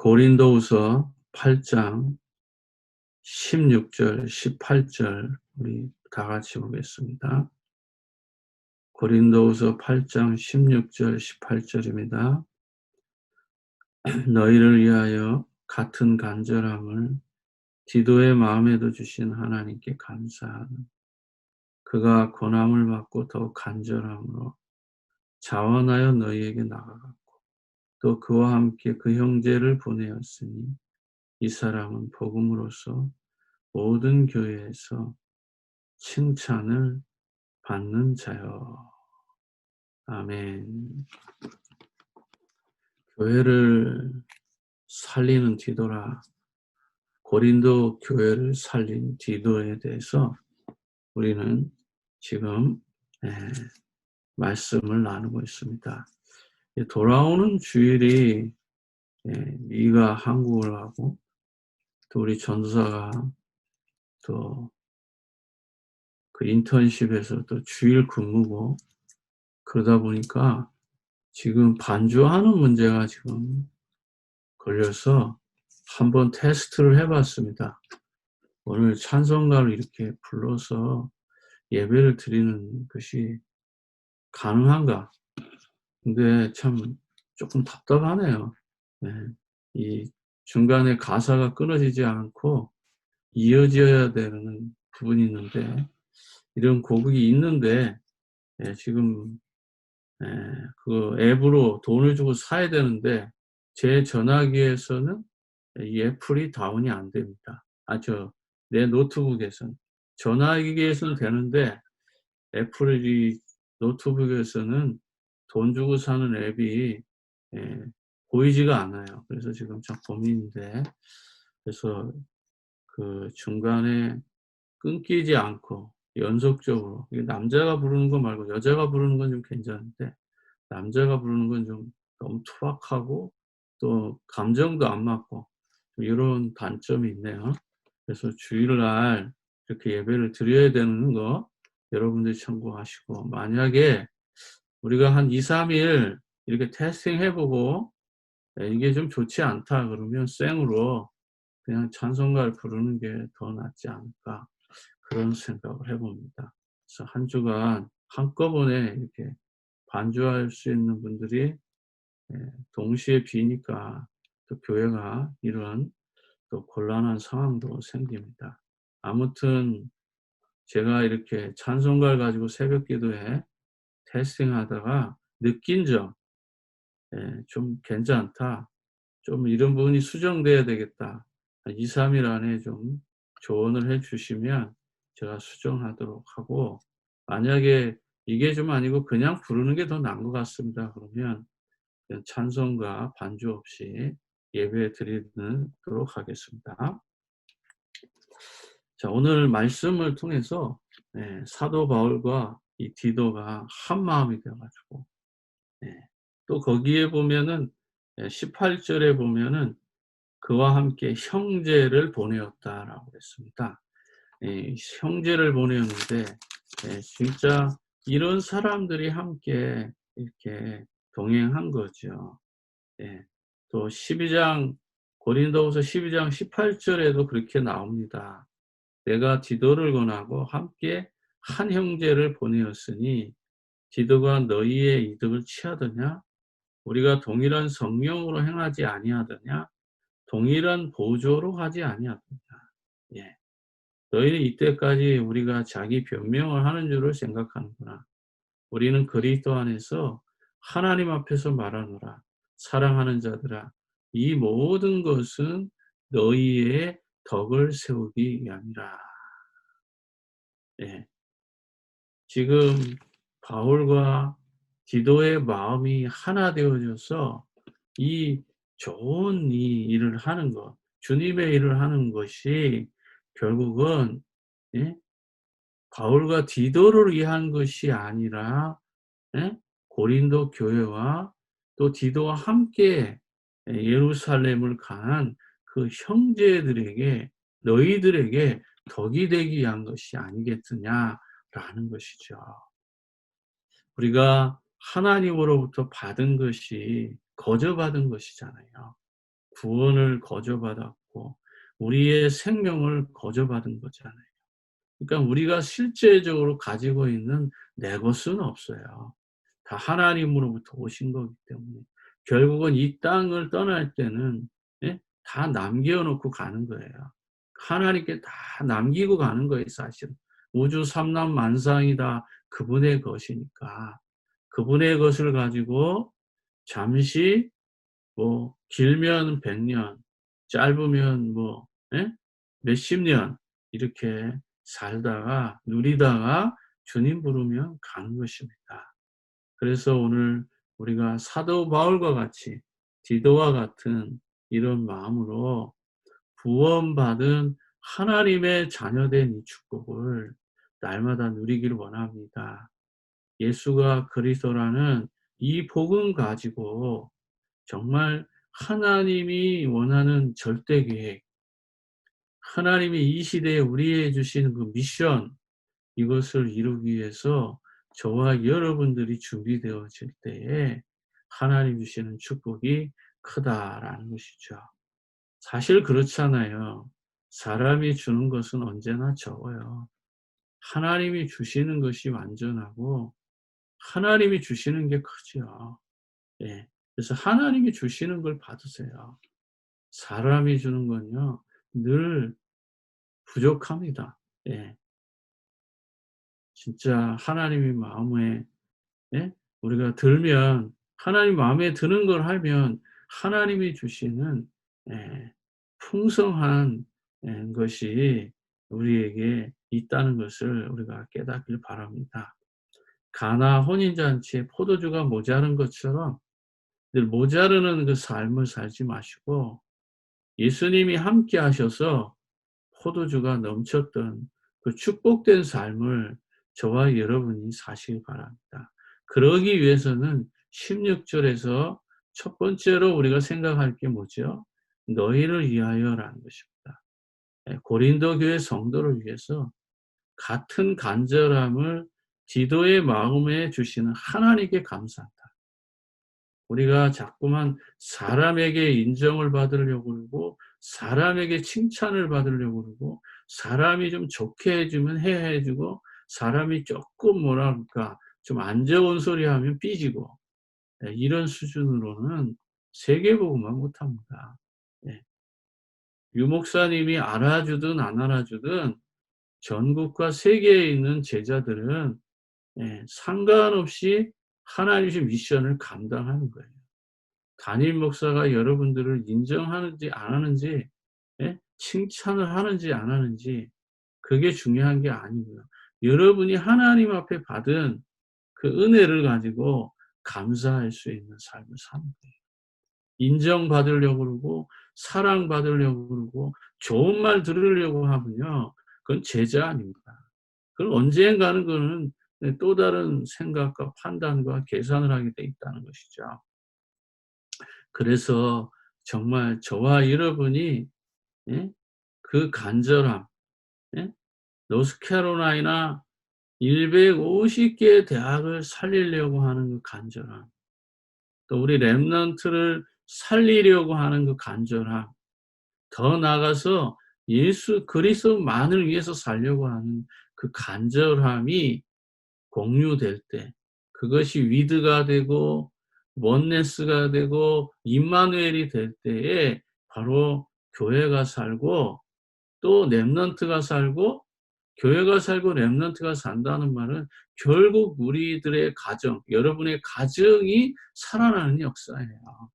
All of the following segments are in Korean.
고린도후서 8장 16절, 18절 우리 다 같이 보겠습니다. 고린도후서 8장 16절, 18절입니다. 너희를 위하여 같은 간절함을 디도의 마음에도 주신 하나님께 감사하는 그가 고난을 받고 더욱 간절함으로 자원하여 너희에게 나아갔고 또 그와 함께 그 형제를 보내었으니 이 사람은 복음으로서 모든 교회에서 칭찬을 받는 자요. 아멘. 교회를 살리는 디도라. 고린도 교회를 살린 디도에 대해서 우리는 지금 말씀을 나누고 있습니다. 돌아오는 주일이 미가 한국을 하고 또 우리 전도사가 또 그 인턴십에서 또 주일 근무고 그러다 보니까 지금 반주하는 문제가 지금 걸려서 한번 테스트를 해봤습니다. 오늘 찬송가를 이렇게 불러서 예배를 드리는 것이 가능한가? 근데 참 조금 답답하네요. 네. 이 중간에 가사가 끊어지지 않고 이어져야 되는 부분이 있는데 이런 곡이 있는데 지금 그 앱으로 돈을 주고 사야 되는데 제 전화기에서는 이 애플이 다운이 안 됩니다. 내 노트북에서는. 전화기에서는 되는데 애플이 노트북에서는 돈 주고 사는 앱이 보이지가 않아요. 그래서 지금 참 고민인데 그래서 그 중간에 끊기지 않고 연속적으로 남자가 부르는 거 말고 여자가 부르는 건 좀 괜찮은데 남자가 부르는 건 좀 너무 투박하고 또 감정도 안 맞고 이런 단점이 있네요. 그래서 주일날 이렇게 예배를 드려야 되는 거 여러분들이 참고하시고 만약에 우리가 한 2-3일 이렇게 테스팅 해보고 이게 좀 좋지 않다 그러면 생으로 그냥 찬송가를 부르는 게 더 낫지 않을까 그런 생각을 해봅니다. 그래서 한 주간 한꺼번에 이렇게 반주할 수 있는 분들이 동시에 비니까 또 교회가 이런 또 곤란한 상황도 생깁니다. 아무튼 제가 이렇게 찬송가를 가지고 새벽 기도에 테스팅하다가 느낀 점, 좀 괜찮다. 좀 이런 부분이 수정돼야 되겠다. 2-3일 안에 좀 조언을 해 주시면 제가 수정하도록 하고 만약에 이게 좀 아니고 그냥 부르는 게 더 나은 것 같습니다. 그러면 그냥 찬송가 반주 없이 예배 드리도록 하겠습니다. 자, 오늘 말씀을 통해서 사도 바울과 이 디도가 한 마음이 되어 가지고 또 거기에 보면은 18절에 보면은 그와 함께 형제를 보내었다라고 했습니다. 형제를 보내었는데 진짜 이런 사람들이 함께 이렇게 동행한 거죠. 또 12장 고린도후서 12장 18절에도 그렇게 나옵니다. 내가 디도를 권하고 함께 한 형제를 보내었으니 디도가 너희의 이득을 취하더냐? 우리가 동일한 성령으로 행하지 아니하더냐? 동일한 보조로 하지 아니하더냐? 예. 너희는 이때까지 우리가 자기 변명을 하는 줄을 생각하는구나. 우리는 그리스도 안에서 하나님 앞에서 말하노라. 사랑하는 자들아, 이 모든 것은 너희의 덕을 세우기 위함이라. 예. 지금 바울과 디도의 마음이 하나 되어져서 이 좋은 이 일을 하는 것, 주님의 일을 하는 것이 결국은 바울과 디도를 위한 것이 아니라 고린도 교회와 또 디도와 함께 예루살렘을 간 그 형제들에게 너희들에게 덕이 되기 위한 것이 아니겠느냐라는 것이죠. 우리가 하나님으로부터 받은 것이 거저 받은 것이잖아요. 구원을 거저받았고 우리의 생명을 거저받은 거잖아요. 그러니까 우리가 실제적으로 가지고 있는 내 것은 없어요. 다 하나님으로부터 오신 거기 때문에 결국은 이 땅을 떠날 때는, 예? 다 남겨 놓고 가는 거예요. 하나님께 다 남기고 가는 거예요, 사실은. 우주 삼람만상이 다 그분의 것이니까 그분의 것을 가지고 잠시, 뭐 길면 100년, 짧으면 뭐, 예? 몇십 년 이렇게 살다가 누리다가 주님 부르면 가는 것입니다. 그래서 오늘 우리가 사도 바울과 같이 디도와 같은 이런 마음으로 구원받은 하나님의 자녀된 이 축복을 날마다 누리기를 원합니다. 예수가 그리스도라는 이 복음 가지고 정말 하나님이 원하는 절대 계획, 하나님이 이 시대에 우리에게 주시는 그 미션, 이것을 이루기 위해서 저와 여러분들이 준비되어질 때에 하나님 주시는 축복이 크다라는 것이죠. 사실 그렇잖아요. 사람이 주는 것은 언제나 적어요. 하나님이 주시는 것이 완전하고 하나님이 주시는 게 크죠. 예. 그래서 하나님이 주시는 걸 받으세요. 사람이 주는 건요, 늘 부족합니다. 예. 진짜 하나님이 마음에, 예? 우리가 들면, 하나님 마음에 드는 걸 하면 하나님이 주시는, 예, 풍성한, 예, 것이 우리에게 있다는 것을 우리가 깨닫길 바랍니다. 가나 혼인잔치에 포도주가 모자른 것처럼 늘 모자르는 그 삶을 살지 마시고 예수님이 함께 하셔서 포도주가 넘쳤던 그 축복된 삶을 저와 여러분이 사시기 바랍니다. 그러기 위해서는 16절에서 첫 번째로 우리가 생각할 게 뭐죠? 너희를 위하여라는 것입니다. 고린도 교회 성도를 위해서 같은 간절함을 디도의 마음에 주시는 하나님께 감사한다. 우리가 자꾸만 사람에게 인정을 받으려고 그러고 사람에게 칭찬을 받으려고 그러고 사람이 좀 좋게 해 주면 해 주고 사람이 조금 뭐라 그럴까 좀 안 좋은 소리 하면 삐지고, 예, 이런 수준으로는 세계복음만 못합니다. 예. 유 목사님이 알아주든 안 알아주든 전국과 세계에 있는 제자들은, 예, 상관없이 하나님의 미션을 감당하는 거예요. 담임 목사가 여러분들을 인정하는지 안 하는지, 예? 칭찬을 하는지 안 하는지 그게 중요한 게 아니고요. 여러분이 하나님 앞에 받은 그 은혜를 가지고 감사할 수 있는 삶을 사는 거예요. 인정받으려고 그러고 사랑받으려고 그러고 좋은 말 들으려고 하면요, 그건 제자 아닙니다. 그건 언젠가는 그거는 또 다른 생각과 판단과 계산을 하게 돼 있다는 것이죠. 그래서 정말 저와 여러분이, 예? 그 간절함, 예? 노스캐롤라이나 150개의 대학을 살리려고 하는 그 간절함, 또 우리 렘넌트를 살리려고 하는 그 간절함, 더 나아가서 예수 그리스도만을 위해서 살려고 하는 그 간절함이 공유될 때 그것이 위드가 되고 원네스가 되고 임마누엘이 될 때에 바로 교회가 살고 또 렘넌트가 살고, 교회가 살고 렘넌트가 산다는 말은 결국 우리들의 가정, 여러분의 가정이 살아나는 역사예요.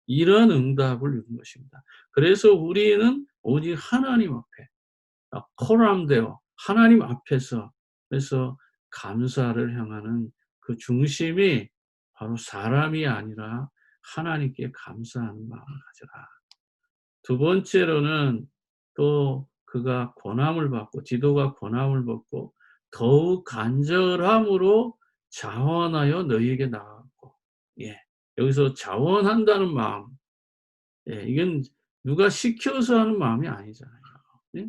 이런 응답을 이룬 것입니다. 그래서 우리는 오직 하나님 앞에 코람되어 하나님 앞에서, 그래서 감사를 향하는 그 중심이 바로 사람이 아니라 하나님께 감사하는 마음을 가져라. 두 번째로는 또 그가 권함을 받고 디도가 권함을 받고 더욱 간절함으로 자원하여 너희에게 나아갔고, 예, 여기서 자원한다는 마음, 예, 이건 누가 시켜서 하는 마음이 아니잖아요. 예?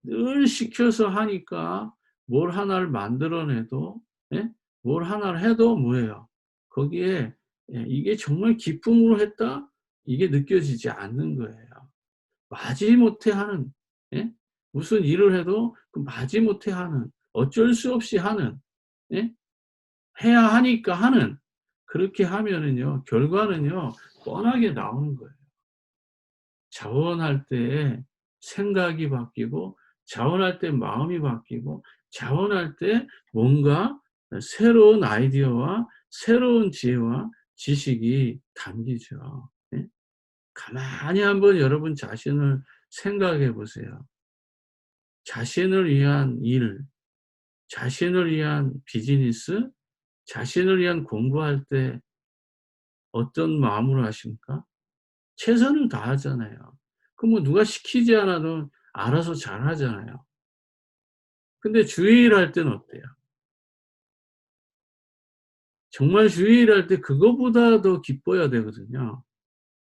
늘 시켜서 하니까 뭘 하나를 만들어내도, 예? 뭘 하나를 해도 뭐예요? 거기에, 예, 이게 정말 기쁨으로 했다? 이게 느껴지지 않는 거예요. 마지못해 하는, 예? 무슨 일을 해도 그 마지못해 하는, 어쩔 수 없이 하는, 예? 해야 하니까 하는, 그렇게 하면은요 결과는요 뻔하게 나오는 거예요. 자원할 때 생각이 바뀌고, 자원할 때 마음이 바뀌고, 자원할 때 뭔가 새로운 아이디어와 새로운 지혜와 지식이 담기죠. 예? 가만히 한번 여러분 자신을 생각해 보세요. 자신을 위한 일, 자신을 위한 비즈니스, 자신을 위한 공부할 때 어떤 마음으로 하십니까? 최선을 다하잖아요. 그 뭐 누가 시키지 않아도 알아서 잘하잖아요. 근데 주의 일할 때는 어때요? 정말 주의 일할 때 그거보다 더 기뻐야 되거든요.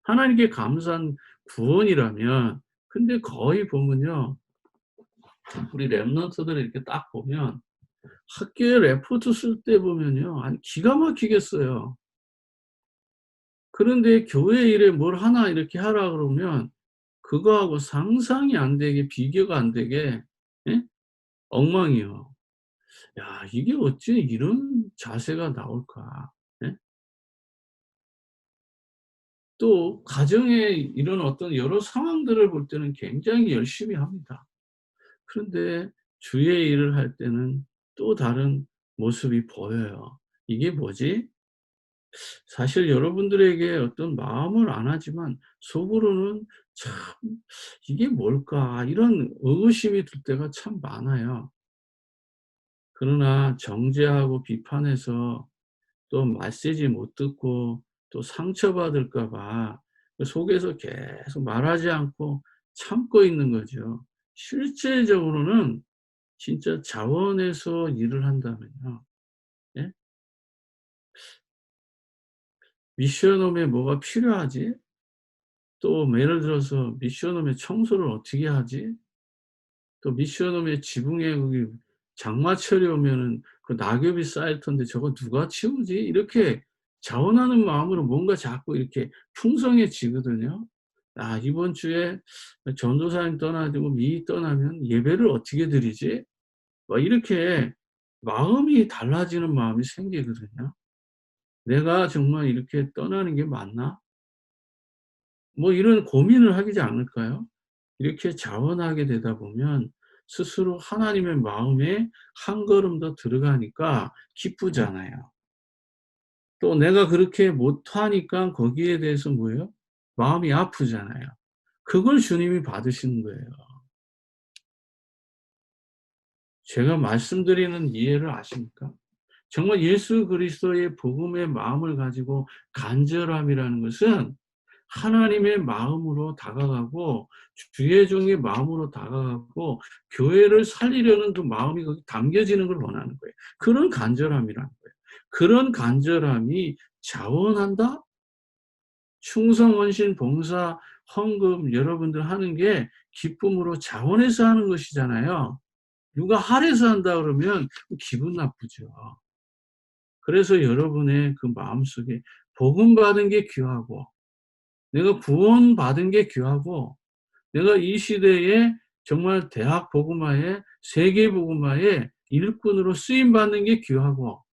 하나님께 감사한 구원이라면. 근데 거의 보면요, 우리 랩런트들을 이렇게 딱 보면 학교에 레포트 쓸 때 보면요, 아니 기가 막히게 써요. 그런데 교회 일에 뭘 하나 이렇게 하라 그러면 그거하고 상상이 안 되게, 비교가 안 되게, 예? 엉망이요. 야, 이게 어찌 이런 자세가 나올까? 예? 또 가정에 이런 어떤 여러 상황들을 볼 때는 굉장히 열심히 합니다. 그런데 주의 일을 할 때는 또 다른 모습이 보여요. 이게 뭐지? 사실 여러분들에게 어떤 마음을 안 하지만 속으로는 '참 이게 뭘까?' 이런 의구심이 들 때가 참 많아요. 그러나 정죄하고 비판해서 또 메시지 못 듣고 또 상처받을까 봐 그 속에서 계속 말하지 않고 참고 있는 거죠. 실제적으로는 진짜 자원해서 일을 한다면요, 예? 미션홈에 뭐가 필요하지? 또 뭐 예를 들어서 미션홈에 청소를 어떻게 하지? 또 미션홈에 지붕에 거기 장마철이 오면은 그 낙엽이 쌓일 텐데 저거 누가 치우지? 이렇게 자원하는 마음으로 뭔가 자꾸 이렇게 풍성해지거든요. '아 이번 주에 전도사님 떠나고 미 떠나면 예배를 어떻게 드리지?' 막 이렇게 마음이 달라지는 마음이 생기거든요. '내가 정말 이렇게 떠나는 게 맞나?' 뭐 이런 고민을 하지 않을까요? 이렇게 자원하게 되다 보면 스스로 하나님의 마음에 한 걸음 더 들어가니까 기쁘잖아요. 또 내가 그렇게 못하니까 거기에 대해서 뭐예요? 마음이 아프잖아요. 그걸 주님이 받으시는 거예요. 제가 말씀드리는 이해를 아십니까? 정말 예수 그리스도의 복음의 마음을 가지고 간절함이라는 것은 하나님의 마음으로 다가가고 주의 종의 마음으로 다가가고 교회를 살리려는 그 마음이 거기 담겨지는 걸 원하는 거예요. 그런 간절함이라는 거예요. 그런 간절함이 자원한다? 충성, 헌신, 봉사, 헌금 여러분들 하는 게 기쁨으로 자원해서 하는 것이잖아요. 누가 할애서 한다 그러면 기분 나쁘죠. 그래서 여러분의 그 마음속에 복음 받은 게 귀하고, 내가 구원받은 게 귀하고, 내가 이 시대에 정말 대학 복음화에 세계 복음화에 일꾼으로 쓰임 받는 게 귀하고,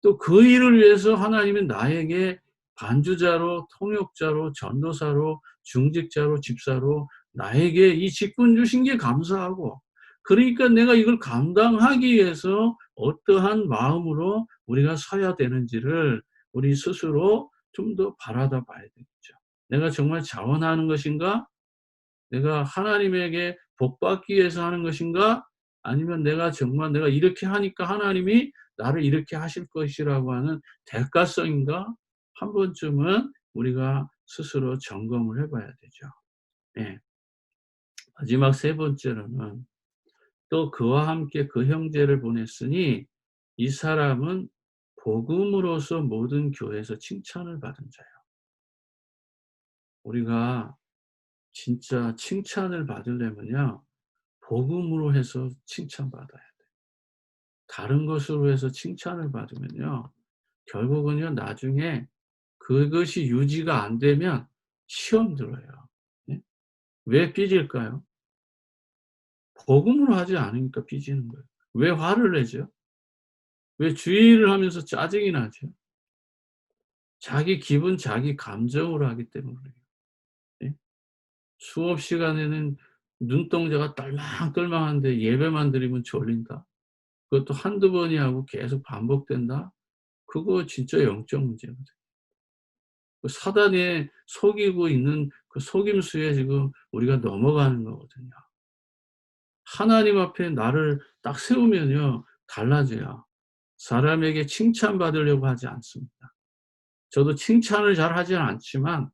또 그 일을 위해서 하나님은 나에게 반주자로, 통역자로, 전도사로, 중직자로, 집사로 나에게 이 직분 주신 게 감사하고, 그러니까 내가 이걸 감당하기 위해서 어떠한 마음으로 우리가 서야 되는지를 우리 스스로 좀 더 바라다 봐야 되겠죠. 내가 정말 자원하는 것인가? 내가 하나님에게 복 받기 위해서 하는 것인가? 아니면 내가 정말 내가 이렇게 하니까 하나님이 나를 이렇게 하실 것이라고 하는 대가성인가? 한 번쯤은 우리가 스스로 점검을 해 봐야 되죠. 예. 마지막 세 번째로는 또 그와 함께 그 형제를 보냈으니 이 사람은 복음으로서 모든 교회에서 칭찬을 받은 자요. 우리가 진짜 칭찬을 받으려면요, 복음으로 해서 칭찬받아야 돼요. 다른 것으로 해서 칭찬을 받으면요, 결국은요 나중에 그것이 유지가 안 되면 시험 들어요. 예? 왜 삐질까요? 복음으로 하지 않으니까 삐지는 거예요. 왜 화를 내죠? 왜 주의를 하면서 짜증이 나죠? 자기 기분, 자기 감정으로 하기 때문에 그래요. 예? 수업 시간에는 눈동자가 떨망떨망한데 예배만 드리면 졸린다. 그것도 한두 번이 하고 계속 반복된다? 그거 진짜 영적 문제거든요. 그 사단에 속이고 있는 그 속임수에 지금 우리가 넘어가는 거거든요. 하나님 앞에 나를 딱 세우면요, 달라져요. 사람에게 칭찬받으려고 하지 않습니다. 저도 칭찬을 잘 하지는 않지만,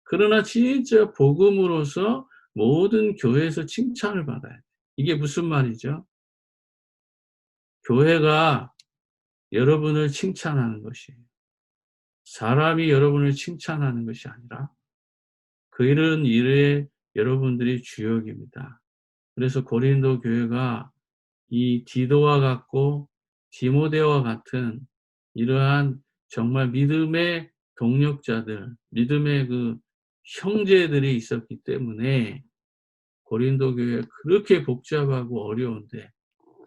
그러나 진짜 복음으로서 모든 교회에서 칭찬을 받아야 돼요. 이게 무슨 말이죠? 교회가 여러분을 칭찬하는 것이에요. 사람이 여러분을 칭찬하는 것이 아니라 그 일은 일에 여러분들이 주역입니다. 그래서 고린도 교회가 이 디도와 같고 디모데와 같은 이러한 정말 믿음의 동력자들, 믿음의 그 형제들이 있었기 때문에 고린도 교회가 그렇게 복잡하고 어려운데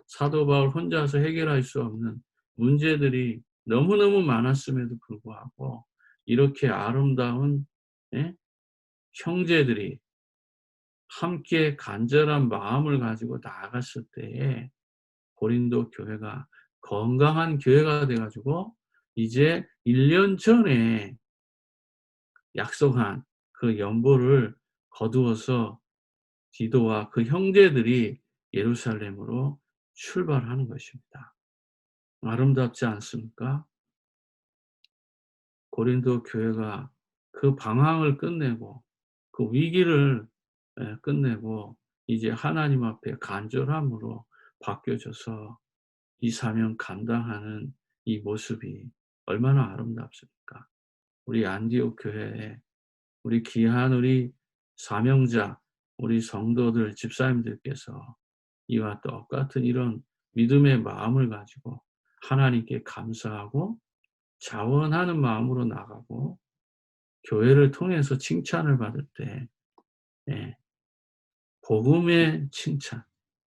사도 바울 혼자서 해결할 수 없는 문제들이 너무너무 많았음에도 불구하고 이렇게 아름다운, 예? 형제들이 함께 간절한 마음을 가지고 나아갔을 때에 고린도 교회가 건강한 교회가 돼 가지고 이제 1년 전에 약속한 그 연보를 거두어서 디도와 그 형제들이 예루살렘으로 출발하는 것입니다. 아름답지 않습니까? 고린도 교회가 그 방황을 끝내고 그 위기를 끝내고 이제 하나님 앞에 간절함으로 바뀌어져서 이 사명 감당하는 이 모습이 얼마나 아름답습니까? 우리 안디옥 교회에 우리 귀한 우리 사명자, 우리 성도들, 집사님들께서 이와 똑같은 이런 믿음의 마음을 가지고 하나님께 감사하고 자원하는 마음으로 나가고 교회를 통해서 칭찬을 받을 때, 예, 복음의 칭찬,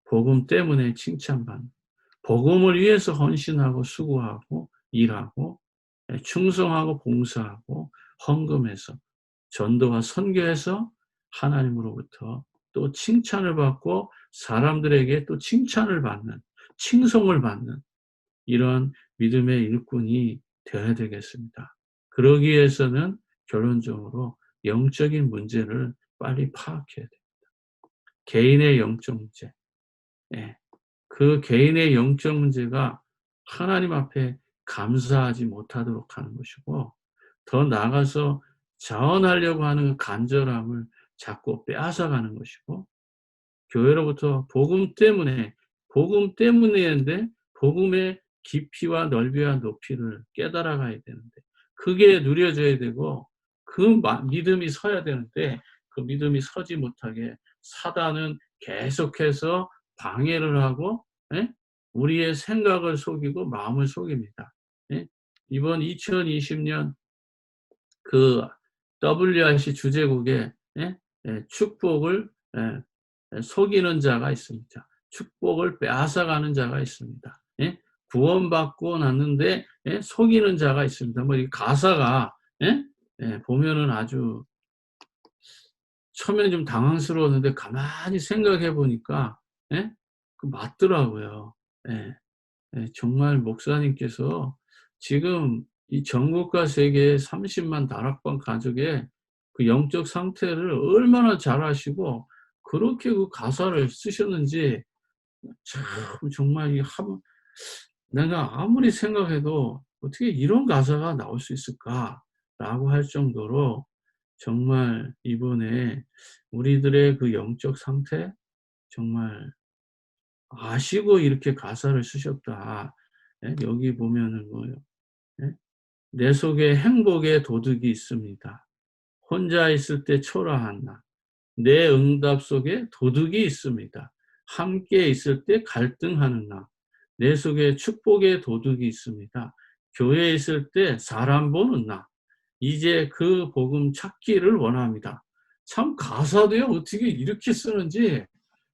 복음 때문에 칭찬받는, 복음을 위해서 헌신하고 수고하고 일하고, 예, 충성하고 봉사하고 헌금해서 전도와 선교해서 하나님으로부터 또 칭찬을 받고 사람들에게 또 칭찬을 받는, 칭송을 받는 이런 믿음의 일꾼이 되어야 되겠습니다. 그러기 위해서는 결론적으로 영적인 문제를 빨리 파악해야 돼요. 개인의 영적 문제. 예. 그 개인의 영적 문제가 하나님 앞에 감사하지 못하도록 하는 것이고, 더 나아가서 자원하려고 하는 그 간절함을 자꾸 빼앗아가는 것이고, 교회로부터 복음 때문에인데 복음의 깊이와 넓이와 높이를 깨달아 가야 되는데 그게 누려져야 되고 그 믿음이 서야 되는데 그 믿음이 서지 못하게 사단은 계속해서 방해를 하고, 예? 우리의 생각을 속이고 마음을 속입니다. 예? 이번 2020년 그 WRC 주제국에, 예? 예, 축복을, 예, 속이는 자가 있습니다. 축복을 빼앗아가는 자가 있습니다. 예? 구원받고 났는데, 예? 속이는 자가 있습니다. 뭐 이 가사가, 예? 예, 보면은 아주 처음에는 좀 당황스러웠는데 가만히 생각해 보니까, 예? 그 맞더라고요. 예. 예, 정말 목사님께서 지금 이 전국과 세계 30만 다락방 가족의 그 영적 상태를 얼마나 잘 아시고 그렇게 그 가사를 쓰셨는지 참 정말 내가 아무리 생각해도 '어떻게 이런 가사가 나올 수 있을까?'라고 할 정도로 정말 이번에 우리들의 그 영적 상태 정말 아시고 이렇게 가사를 쓰셨다. 예, 여기 보면은 뭐요. 예? 내 속에 행복의 도둑이 있습니다. 혼자 있을 때 초라한 나. 내 응답 속에 도둑이 있습니다. 함께 있을 때 갈등하는 나. 내 속에 축복의 도둑이 있습니다. 교회에 있을 때 사람 보는 나. 이제 그 복음 찾기를 원합니다. 참 가사도요 어떻게 이렇게 쓰는지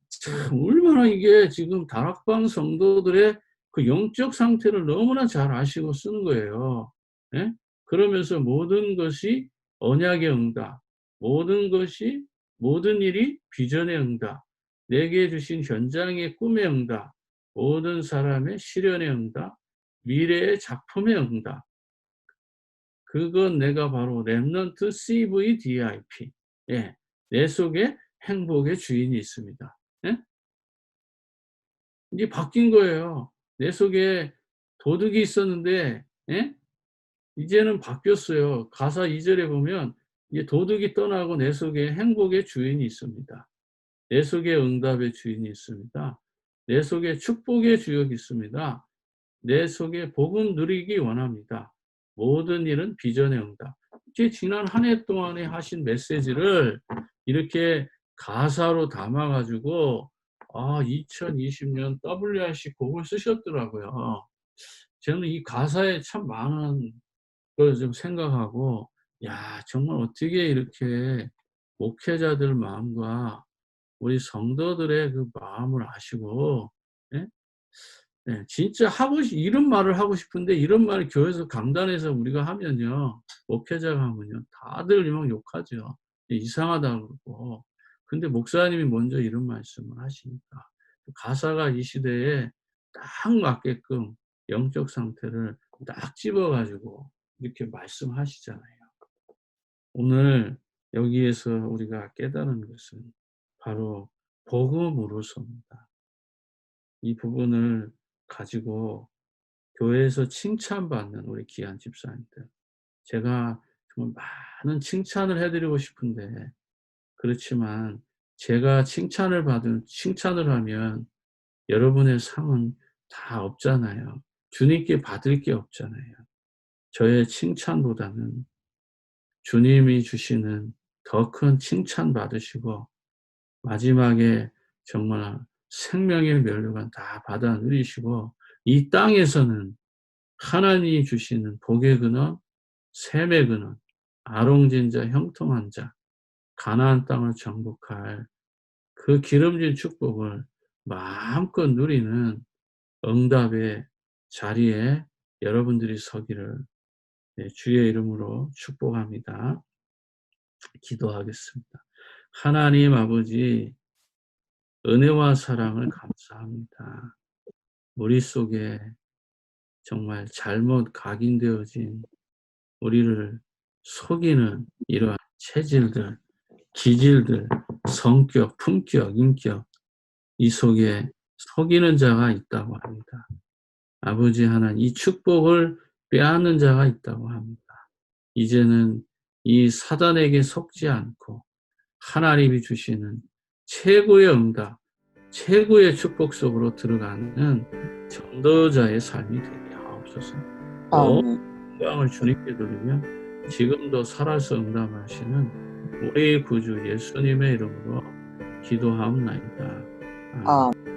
참 얼마나 이게 지금 다락방 성도들의 그 영적 상태를 너무나 잘 아시고 쓰는 거예요. 예? 그러면서 모든 것이 언약의 응답, 모든 것이 모든 일이 비전의 응답, 내게 주신 현장의 꿈의 응답, 모든 사람의 시련의 응답, 미래의 작품의 응답. 그건 내가 바로 렘넌트 CVDIP. 예. 내 속에 행복의 주인이 있습니다. 예? 이게 바뀐 거예요. 내 속에 도둑이 있었는데, 예? 이제는 바뀌었어요. 가사 2 절에 보면 이제 도둑이 떠나고 내 속에 행복의 주인이 있습니다. 내 속에 응답의 주인이 있습니다. 내 속에 축복의 주역이 있습니다. 내 속에 복음 누리기 원합니다. 모든 일은 비전의 응답. 제 지난 한 해 동안에 하신 메시지를 이렇게 가사로 담아 가지고 2020년 WRC 곡을 쓰셨더라고요. 저는 이 가사에 참 많은 걸 좀 생각하고 '야 정말 어떻게 이렇게 목회자들 마음과 우리 성도들의 그 마음을 아시고' 예? 네. 진짜 하고 싶 이런 말을 하고 싶은데 이런 말을 교회에서 강단에서 우리가 하면요. 목회자가 하면요. 다들 막 욕하죠. 이상하다고 그러고. 근데 목사님이 먼저 이런 말씀을 하시니까 가사가 이 시대에 딱 맞게끔 영적 상태를 딱 집어 가지고 이렇게 말씀하시잖아요. 오늘 여기에서 우리가 깨달은 것은 바로 복음으로서입니다. 이 부분을 가지고 교회에서 칭찬받는 우리 귀한 집사님들. 제가 정말 많은 칭찬을 해 드리고 싶은데 그렇지만 제가 칭찬을 하면 여러분의 상은 다 없잖아요. 주님께 받을 게 없잖아요. 저의 칭찬보다는 주님이 주시는 더 큰 칭찬 받으시고 마지막에 정말 생명의 면류관 다 받아 누리시고 이 땅에서는 하나님이 주시는 복의 근원, 샘의 근원, 아롱진 자, 형통한 자, 가나안 땅을 정복할 그 기름진 축복을 마음껏 누리는 응답의 자리에 여러분들이 서기를 주의 이름으로 축복합니다. 기도하겠습니다. 하나님 아버지 은혜와 사랑을 감사합니다. 우리 속에 정말 잘못 각인되어진 우리를 속이는 이러한 체질들, 기질들, 성격, 품격, 인격 이 속에 속이는 자가 있다고 합니다. 아버지 하나님 이 축복을 빼앗는 자가 있다고 합니다. 이제는 이 사단에게 속지 않고 하나님이 주시는 최고의 응답, 최고의 축복 속으로 들어가는 전도자의 삶이 되게 하옵소서. 영광을 주님께 돌리며 지금도 살아서 응답하시는 우리 구주 예수님의 이름으로 기도하옵나이다. 아멘.